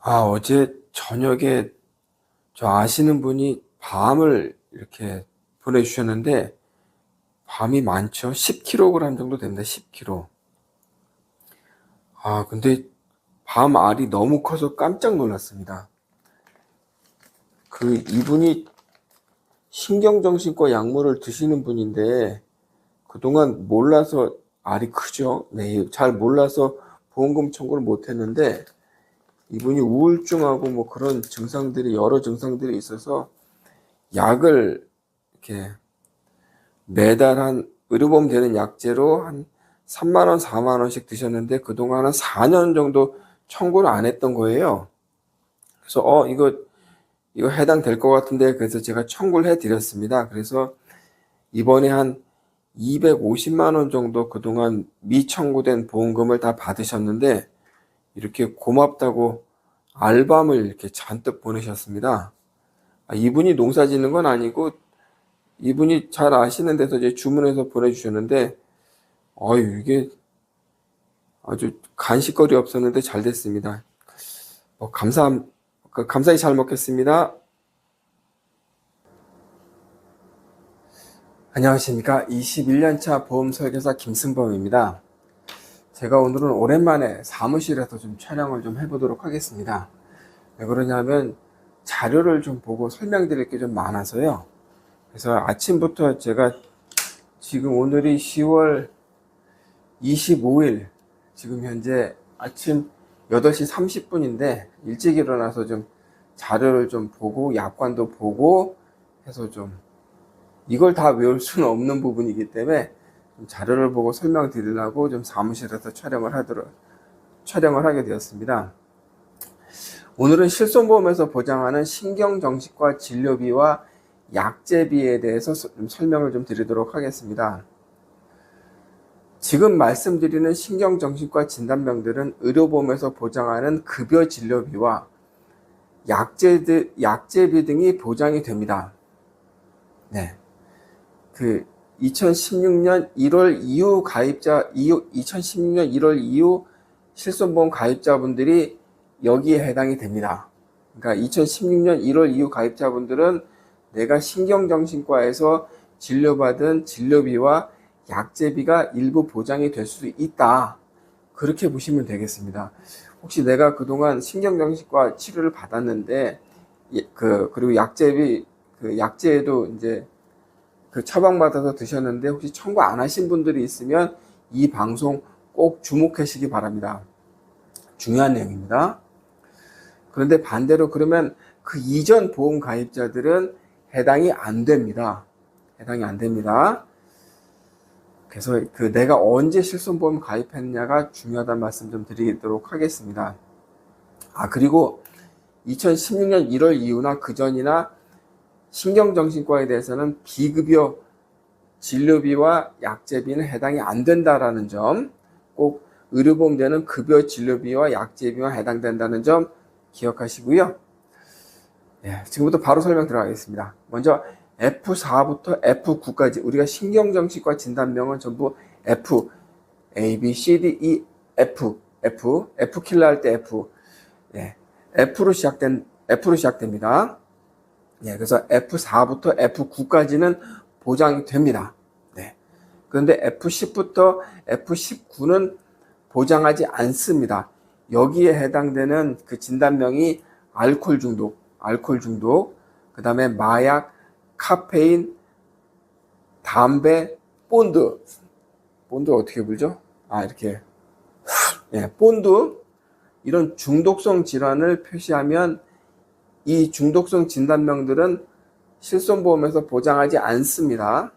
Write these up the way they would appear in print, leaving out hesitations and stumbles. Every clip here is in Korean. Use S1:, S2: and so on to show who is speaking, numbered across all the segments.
S1: 어제 저녁에 저 아시는 분이 밤을 이렇게 보내주셨는데, 밤이 많죠? 10kg 정도 됩니다. 10kg. 근데 밤 알이 너무 커서 깜짝 놀랐습니다. 이분이 신경정신과 약물을 드시는 분인데, 그동안 몰라서 알이 크죠? 네, 잘 몰라서 보험금 청구를 못 했는데, 이분이 우울증하고 뭐 그런 증상들이, 여러 증상들이 있어서 약을 이렇게 매달 한 의료보험 되는 약제로 한 3만 원, 4만 원씩 드셨는데 그동안 한 4년 정도 청구를 안 했던 거예요. 그래서 이거 해당될 것 같은데, 그래서 제가 청구를 해 드렸습니다. 그래서 이번에 한 250만 원 정도 그동안 미청구된 보험금을 다 받으셨는데, 이렇게 고맙다고 알밤을 이렇게 잔뜩 보내셨습니다. 이분이 농사 짓는 건 아니고 이분이 잘 아시는 데서 이제 주문해서 보내주셨는데, 이게 아주 간식거리 없었는데 잘 됐습니다. 감사히 잘 먹겠습니다. 안녕하십니까. 21년차 보험 설계사 김승범입니다. 제가 오늘은 오랜만에 사무실에서 좀 촬영을 좀 해보도록 하겠습니다. 왜 그러냐면 자료를 좀 보고 설명드릴 게 좀 많아서요. 그래서 아침부터 제가 지금 오늘이 10월 25일, 지금 현재 아침 8시 30분인데 일찍 일어나서 좀 자료를 좀 보고 약관도 보고 해서 좀 이걸 다 외울 수는 없는 부분이기 때문에 좀 자료를 보고 설명드리려고 좀 사무실에서 촬영을 하게 되었습니다. 오늘은 실손보험에서 보장하는 신경정신과 진료비와 약제비에 대해서 좀 설명을 좀 드리도록 하겠습니다. 지금 말씀드리는 신경정신과 진단명들은 의료보험에서 보장하는 급여 진료비와 약제비 등이 보장이 됩니다. 네. 2016년 1월 이후 2016년 1월 이후 실손보험 가입자분들이 여기에 해당이 됩니다. 그러니까 2016년 1월 이후 가입자분들은 내가 신경정신과에서 진료받은 진료비와 약제비가 일부 보장이 될 수 있다, 그렇게 보시면 되겠습니다. 혹시 내가 그동안 신경정신과 치료를 받았는데 그리고 약제에도 이제 처방받아서 드셨는데 혹시 청구 안 하신 분들이 있으면 이 방송 꼭 주목하시기 바랍니다. 중요한 내용입니다. 그런데 반대로 그러면 그 이전 보험 가입자들은 해당이 안 됩니다. 해당이 안 됩니다. 그래서 내가 언제 실손보험 가입했냐가 중요하다는 말씀 좀 드리도록 하겠습니다. 그리고 2016년 1월 이후나 그 전이나 신경정신과에 대해서는 비급여 진료비와 약제비는 해당이 안 된다라는 점, 꼭 의료보험되는 급여 진료비와 약제비만 해당된다는 점 기억하시고요. 지금부터 바로 설명 들어가겠습니다. 먼저 F4부터 F9까지, 우리가 신경정신과 진단명은 전부 F, A, B, C, D, E, F 킬러 할 때 F, F로 시작됩니다. 그래서 F4부터 F9까지는 보장이 됩니다. 그런데 F10부터 F19는 보장하지 않습니다. 여기에 해당되는 그 진단명이 알코올 중독, 그 다음에 마약, 카페인, 담배, 본드 어떻게 불죠? 이렇게. 본드, 이런 중독성 질환을 표시하면 이 중독성 진단명들은 실손보험에서 보장하지 않습니다.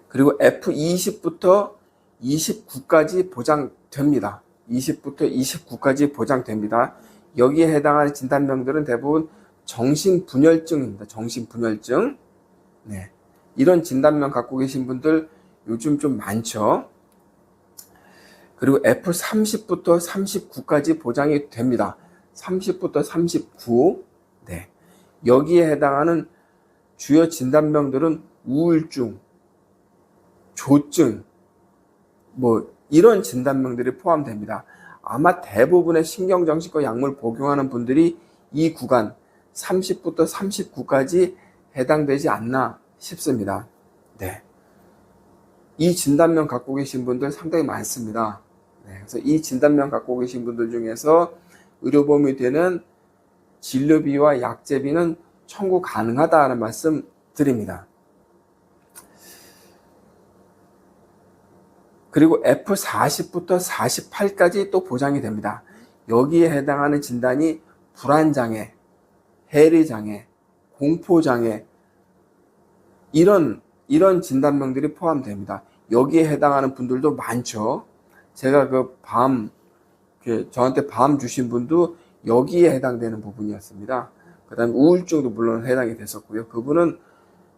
S1: 그리고 F20부터 29까지 보장됩니다. 20부터 29까지 보장됩니다. 여기에 해당하는 진단명들은 대부분 정신분열증입니다. 정신분열증. 이런 진단명 갖고 계신 분들 요즘 좀 많죠. 그리고 F30부터 39까지 보장이 됩니다. 30부터 39. 여기에 해당하는 주요 진단명들은 우울증, 조증, 이런 진단명들이 포함됩니다. 아마 대부분의 신경정신과 약물 복용하는 분들이 이 구간 30부터 39까지 해당되지 않나 싶습니다. 네. 이 진단명 갖고 계신 분들 상당히 많습니다. 네. 그래서 이 진단명 갖고 계신 분들 중에서 의료보험이 되는 진료비와 약제비는 청구 가능하다는 말씀 드립니다. 그리고 F40부터 48까지 또 보장이 됩니다. 여기에 해당하는 진단이 불안장애, 해리장애, 공포장애 이런 진단명들이 포함됩니다. 여기에 해당하는 분들도 많죠. 제가 저한테 밤 주신 분도 여기에 해당되는 부분이었습니다. 그 다음에 우울증도 물론 해당이 됐었고요. 그분은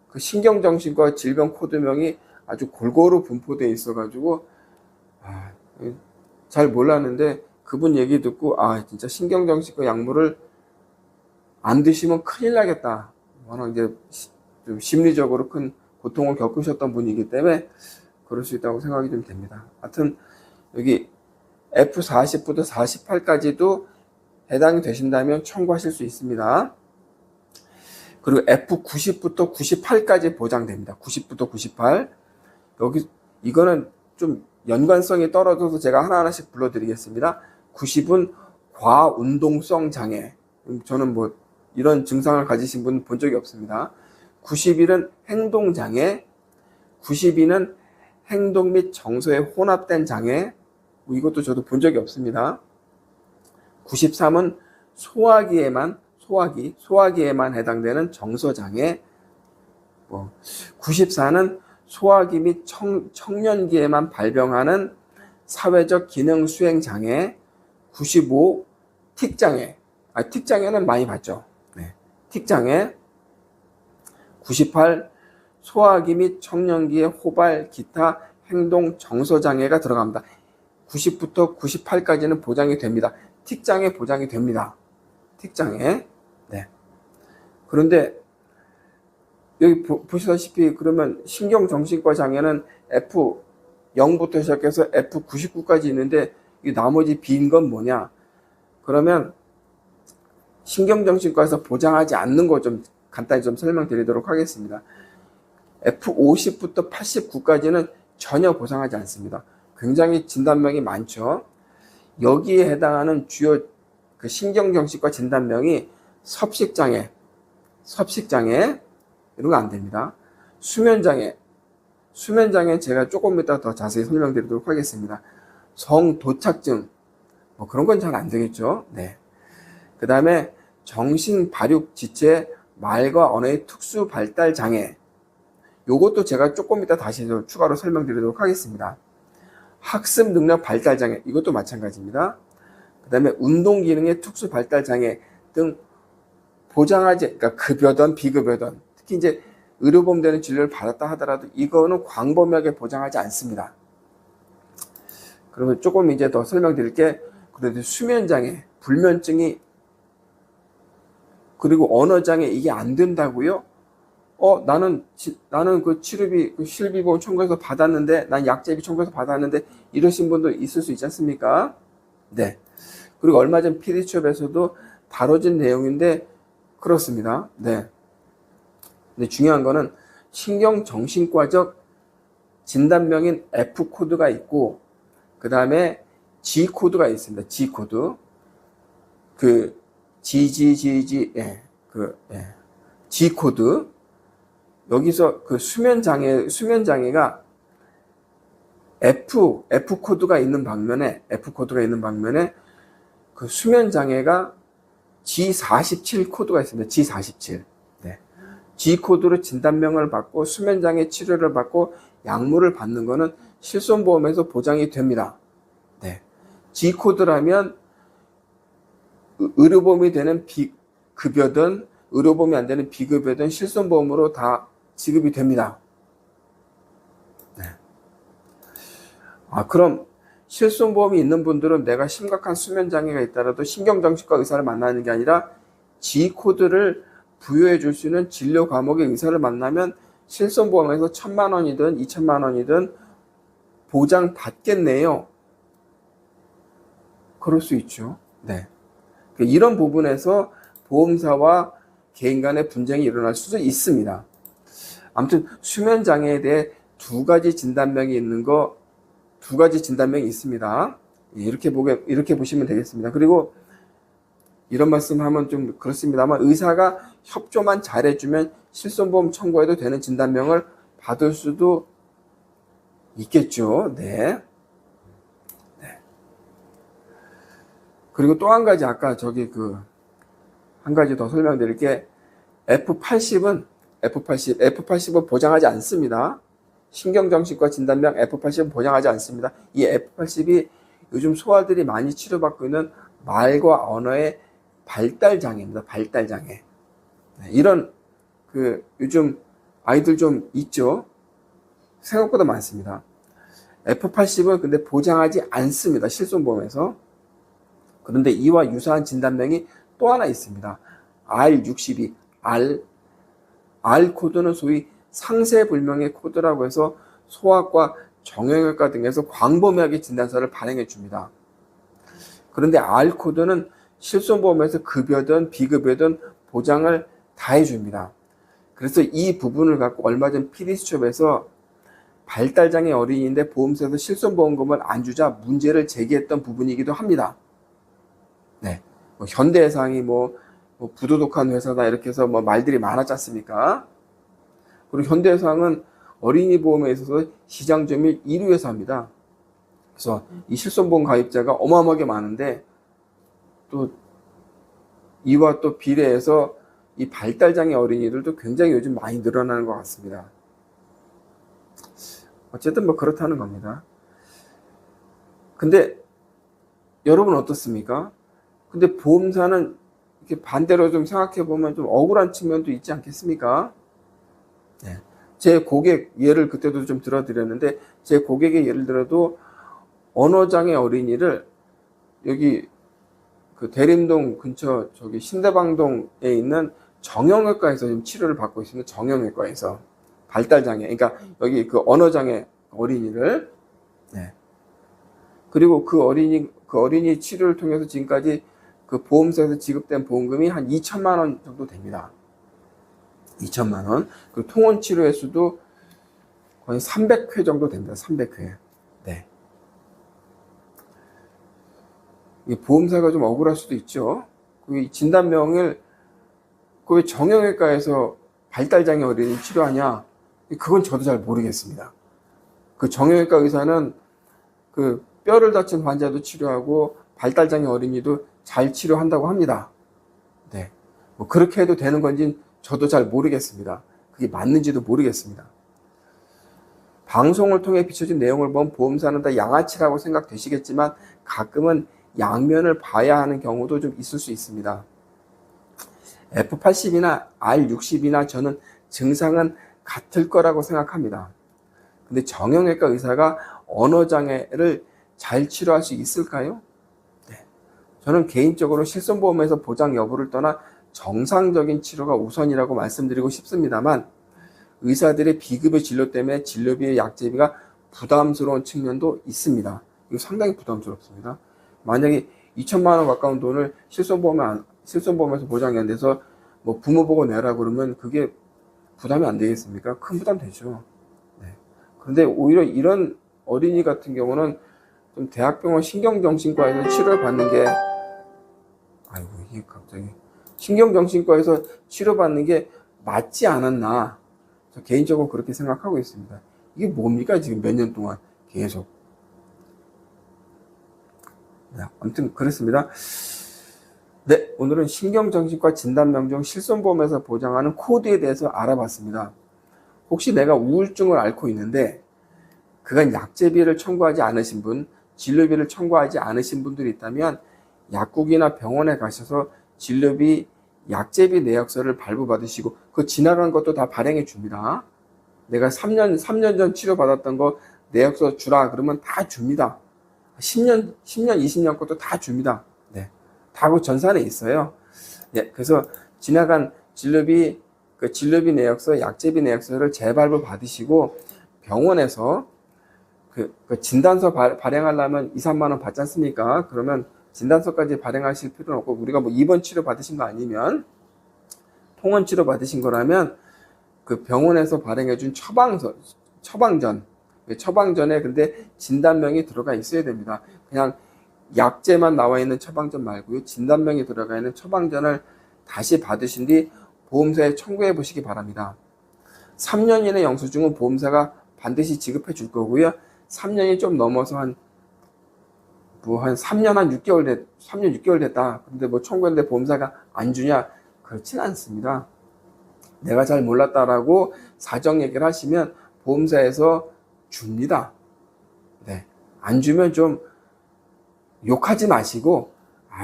S1: 그 신경정신과 질병 코드명이 아주 골고루 분포되어 있어가지고 잘 몰랐는데 그분 얘기 듣고 진짜 신경정신과 약물을 안 드시면 큰일 나겠다. 워낙 이제 좀 심리적으로 큰 고통을 겪으셨던 분이기 때문에 그럴 수 있다고 생각이 좀 됩니다. 하여튼 여기 F40부터 48까지도 해당이 되신다면 청구하실 수 있습니다. 그리고 F90부터 98까지 보장됩니다. 90부터 98. 이거는 좀 연관성이 떨어져서 제가 하나하나씩 불러드리겠습니다. 90은 과운동성 장애. 저는 이런 증상을 가지신 분 본 적이 없습니다. 91은 행동장애. 92는 행동 및 정서에 혼합된 장애. 이것도 저도 본 적이 없습니다. 93은 소화기에만 해당되는 정서장애. 94는 소화기 및 청년기에만 발병하는 사회적 기능 수행 장애. 95 틱장애. 틱장애는 많이 봤죠. 네. 틱장애. 98 소화기 및 청년기의 호발, 기타 행동 정서장애가 들어갑니다. 90부터 98까지는 보장이 됩니다. 틱장애 보장이 됩니다. 틱장애. 네. 그런데 여기 보시다시피 그러면 신경정신과 장애는 F0부터 시작해서 F99까지 있는데 이 나머지 빈 건 뭐냐? 그러면 신경정신과에서 보장하지 않는 거 좀 간단히 좀 설명드리도록 하겠습니다. F50부터 89까지는 전혀 보장하지 않습니다. 굉장히 진단명이 많죠. 여기에 해당하는 주요 그 신경정신과 진단명이 섭식장애 이런 거 안 됩니다. 수면장애 제가 조금 이따 더 자세히 설명드리도록 하겠습니다. 성도착증 그런 건 잘 안 되겠죠. 네. 그 다음에 정신발육 지체 말과 언어의 특수 발달 장애. 요것도 제가 조금 이따 다시 추가로 설명드리도록 하겠습니다. 학습 능력 발달 장애. 이것도 마찬가지입니다. 그 다음에 운동 기능의 특수 발달 장애 등 그러니까 급여든 비급여든 특히 이제 의료보험 되는 진료를 받았다 하더라도 이거는 광범위하게 보장하지 않습니다. 그러면 조금 이제 더 설명드릴게. 그래도 수면장애, 불면증이 그리고 언어장애 이게 안 된다고요? 나는 그 치료비, 그 실비보험 청구해서 받았는데, 난 약제비 청구해서 받았는데, 이러신 분도 있을 수 있지 않습니까? 네. 그리고 얼마 전 PD수업에서도 다뤄진 내용인데, 그렇습니다. 네. 근데 중요한 거는 신경정신과적 진단명인 F코드가 있고, 그 다음에 G코드가 있습니다. G코드. G코드. 여기서 그 수면장애가 F코드가 있는 방면에 그 수면장애가 G47 코드가 있습니다. G47. 네. G코드로 진단명을 받고 수면장애 치료를 받고 약물을 받는 거는 실손보험에서 보장이 됩니다. 네. G코드라면 의료보험이 되는 급여든 의료보험이 안 되는 비급여든 실손보험으로 다 지급이 됩니다. 네. 그럼 실손보험이 있는 분들은 내가 심각한 수면장애가 있더라도 신경정신과 의사를 만나는 게 아니라 G코드를 부여해 줄 수 있는 진료 과목의 의사를 만나면 실손보험에서 1,000만 원이든 2,000만 원이든 보장 받겠네요. 그럴 수 있죠. 네. 이런 부분에서 보험사와 개인 간의 분쟁이 일어날 수도 있습니다. 아무튼 수면 장애에 대해 두 가지 진단명이 있습니다. 이렇게 보시면 되겠습니다. 그리고 이런 말씀하면 좀 그렇습니다만 의사가 협조만 잘해주면 실손보험 청구해도 되는 진단명을 받을 수도 있겠죠. 네. 그리고 또 한 가지 아까 한 가지 더 설명드릴게. F80은 보장하지 않습니다. 신경정신과 진단명 F80은 보장하지 않습니다. 이 F80이 요즘 소아들이 많이 치료받고 있는 말과 언어의 발달장애입니다. 발달장애. 이런 요즘 아이들 좀 있죠. 생각보다 많습니다. F80은 근데 보장하지 않습니다. 실손보험에서. 그런데 이와 유사한 진단명이 또 하나 있습니다. R62. R 코드는 소위 상세불명의 코드라고 해서 소아과 정형외과 등에서 광범위하게 진단서를 발행해 줍니다. 그런데 R 코드는 실손보험에서 급여든 비급여든 보장을 다 해줍니다. 그래서 이 부분을 갖고 얼마 전 PD수첩에서 발달장애 어린이인데 보험사에서 실손보험금을 안 주자 문제를 제기했던 부분이기도 합니다. 네. 현대해상이 부도덕한 회사다 이렇게 해서 말들이 많았지 않습니까? 그리고 현대해상은 어린이 보험에 있어서 시장 점유율 1위 회사입니다. 그래서 이 실손보험 가입자가 어마어마하게 많은데 또 이와 또 비례해서 이 발달장애 어린이들도 굉장히 요즘 많이 늘어나는 것 같습니다. 어쨌든 그렇다는 겁니다. 근데 여러분 어떻습니까? 근데 보험사는 이렇게 반대로 좀 생각해 보면 좀 억울한 측면도 있지 않겠습니까? 네. 제 고객 예를 그때도 좀 들어드렸는데 제 고객의 예를 들어도 언어장애 어린이를 여기 대림동 근처 신대방동에 있는 정형외과에서 지금 치료를 받고 있습니다. 정형외과에서 발달장애, 그러니까 여기 언어장애 어린이를. 네. 그리고 그 어린이 치료를 통해서 지금까지 보험사에서 지급된 보험금이 한 2천만 원 정도 됩니다. 2천만 원. 그 통원 치료 횟수도 거의 300회 정도 됩니다. 300회. 네. 보험사가 좀 억울할 수도 있죠. 진단명을 왜 정형외과에서 발달장애 어린이 치료하냐? 그건 저도 잘 모르겠습니다. 정형외과 의사는 뼈를 다친 환자도 치료하고 발달장애 어린이도 잘 치료한다고 합니다. 네. 그렇게 해도 되는 건지 저도 잘 모르겠습니다. 그게 맞는지도 모르겠습니다. 방송을 통해 비춰진 내용을 보면 보험사는 다 양아치라고 생각되시겠지만 가끔은 양면을 봐야 하는 경우도 좀 있을 수 있습니다. F80이나 R60이나 저는 증상은 같을 거라고 생각합니다. 근데 정형외과 의사가 언어장애를 잘 치료할 수 있을까요? 네. 저는 개인적으로 실손보험에서 보장 여부를 떠나 정상적인 치료가 우선이라고 말씀드리고 싶습니다만 의사들의 비급여 진료 때문에 진료비의 약제비가 부담스러운 측면도 있습니다. 이거 상당히 부담스럽습니다. 만약에 2천만 원 가까운 돈을 실손보험에서 보장이 안 돼서 부모 보고 내라 그러면 그게 부담이 안 되겠습니까? 큰 부담 되죠. 네. 그런데 오히려 이런 어린이 같은 경우는 좀 대학병원 신경정신과에서 치료를 받는 게 이게 갑자기 신경정신과에서 치료받는 게 맞지 않았나, 저 개인적으로 그렇게 생각하고 있습니다. 이게 뭡니까 지금 몇 년 동안 계속. 네, 아무튼 그렇습니다. 네, 오늘은 신경정신과 진단명 중 실손보험에서 보장하는 코드에 대해서 알아봤습니다. 혹시 내가 우울증을 앓고 있는데 그간 약제비를 청구하지 않으신 분, 진료비를 청구하지 않으신 분들이 있다면 약국이나 병원에 가셔서 진료비, 약제비 내역서를 발부받으시고 그 지나간 것도 다 발행해 줍니다. 내가 3년 전 치료받았던 거 내역서 주라 그러면 다 줍니다. 10년, 20년 것도 다 줍니다. 네. 다 그 전산에 있어요. 네. 그래서 지나간 진료비, 진료비 내역서, 약제비 내역서를 재발부 받으시고 병원에서 진단서 발행하려면 2, 3만 원 받지 않습니까? 그러면 진단서까지 발행하실 필요는 없고, 우리가 뭐 입원 치료 받으신 거 아니면 통원 치료 받으신 거라면 그 병원에서 발행해준 처방전에 근데 진단명이 들어가 있어야 됩니다. 그냥 약제만 나와 있는 처방전 말고요, 진단명이 들어가 있는 처방전을 다시 받으신 뒤 보험사에 청구해 보시기 바랍니다. 3년 이내 영수증은 보험사가 반드시 지급해 줄 거고요. 3년이 좀 넘어서 한 3년 6개월 됐다. 근데 뭐 청구했는데 보험사가 안 주냐? 그렇진 않습니다. 내가 잘 몰랐다라고 사정 얘기를 하시면 보험사에서 줍니다. 네. 안 주면 좀 욕하지 마시고,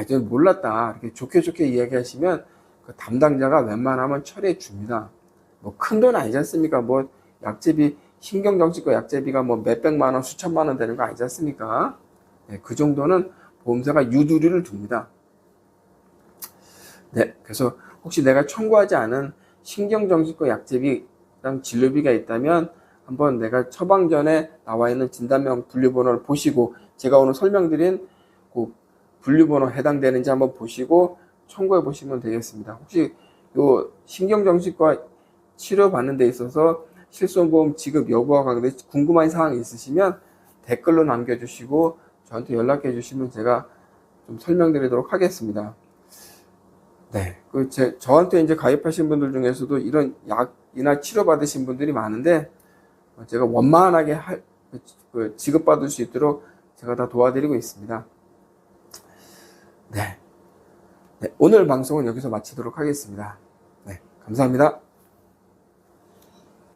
S1: 좀 몰랐다, 이렇게 좋게 이야기하시면 그 담당자가 웬만하면 처리해 줍니다. 뭐 큰 돈 아니지 않습니까? 뭐 약제비, 신경정신과 약제비가 뭐 몇백만 원, 수천만 원 되는 거 아니지 않습니까? 네, 그 정도는 보험사가 유두리를 둡니다. 네, 그래서 혹시 내가 청구하지 않은 신경정신과 약제비랑 진료비가 있다면 한번 내가 처방전에 나와 있는 진단명 분류번호를 보시고, 제가 오늘 설명드린 그 분류번호 해당되는지 한번 보시고 청구해 보시면 되겠습니다. 혹시 요 신경정신과 치료받는 데 있어서 실손보험 지급 여부와 관계돼 궁금한 사항이 있으시면 댓글로 남겨주시고 저한테 연락해 주시면 제가 좀 설명드리도록 하겠습니다. 네, 저한테 이제 가입하신 분들 중에서도 이런 약이나 치료 받으신 분들이 많은데, 제가 원만하게 지급받을 수 있도록 제가 다 도와드리고 있습니다. 네, 오늘 방송은 여기서 마치도록 하겠습니다. 네, 감사합니다.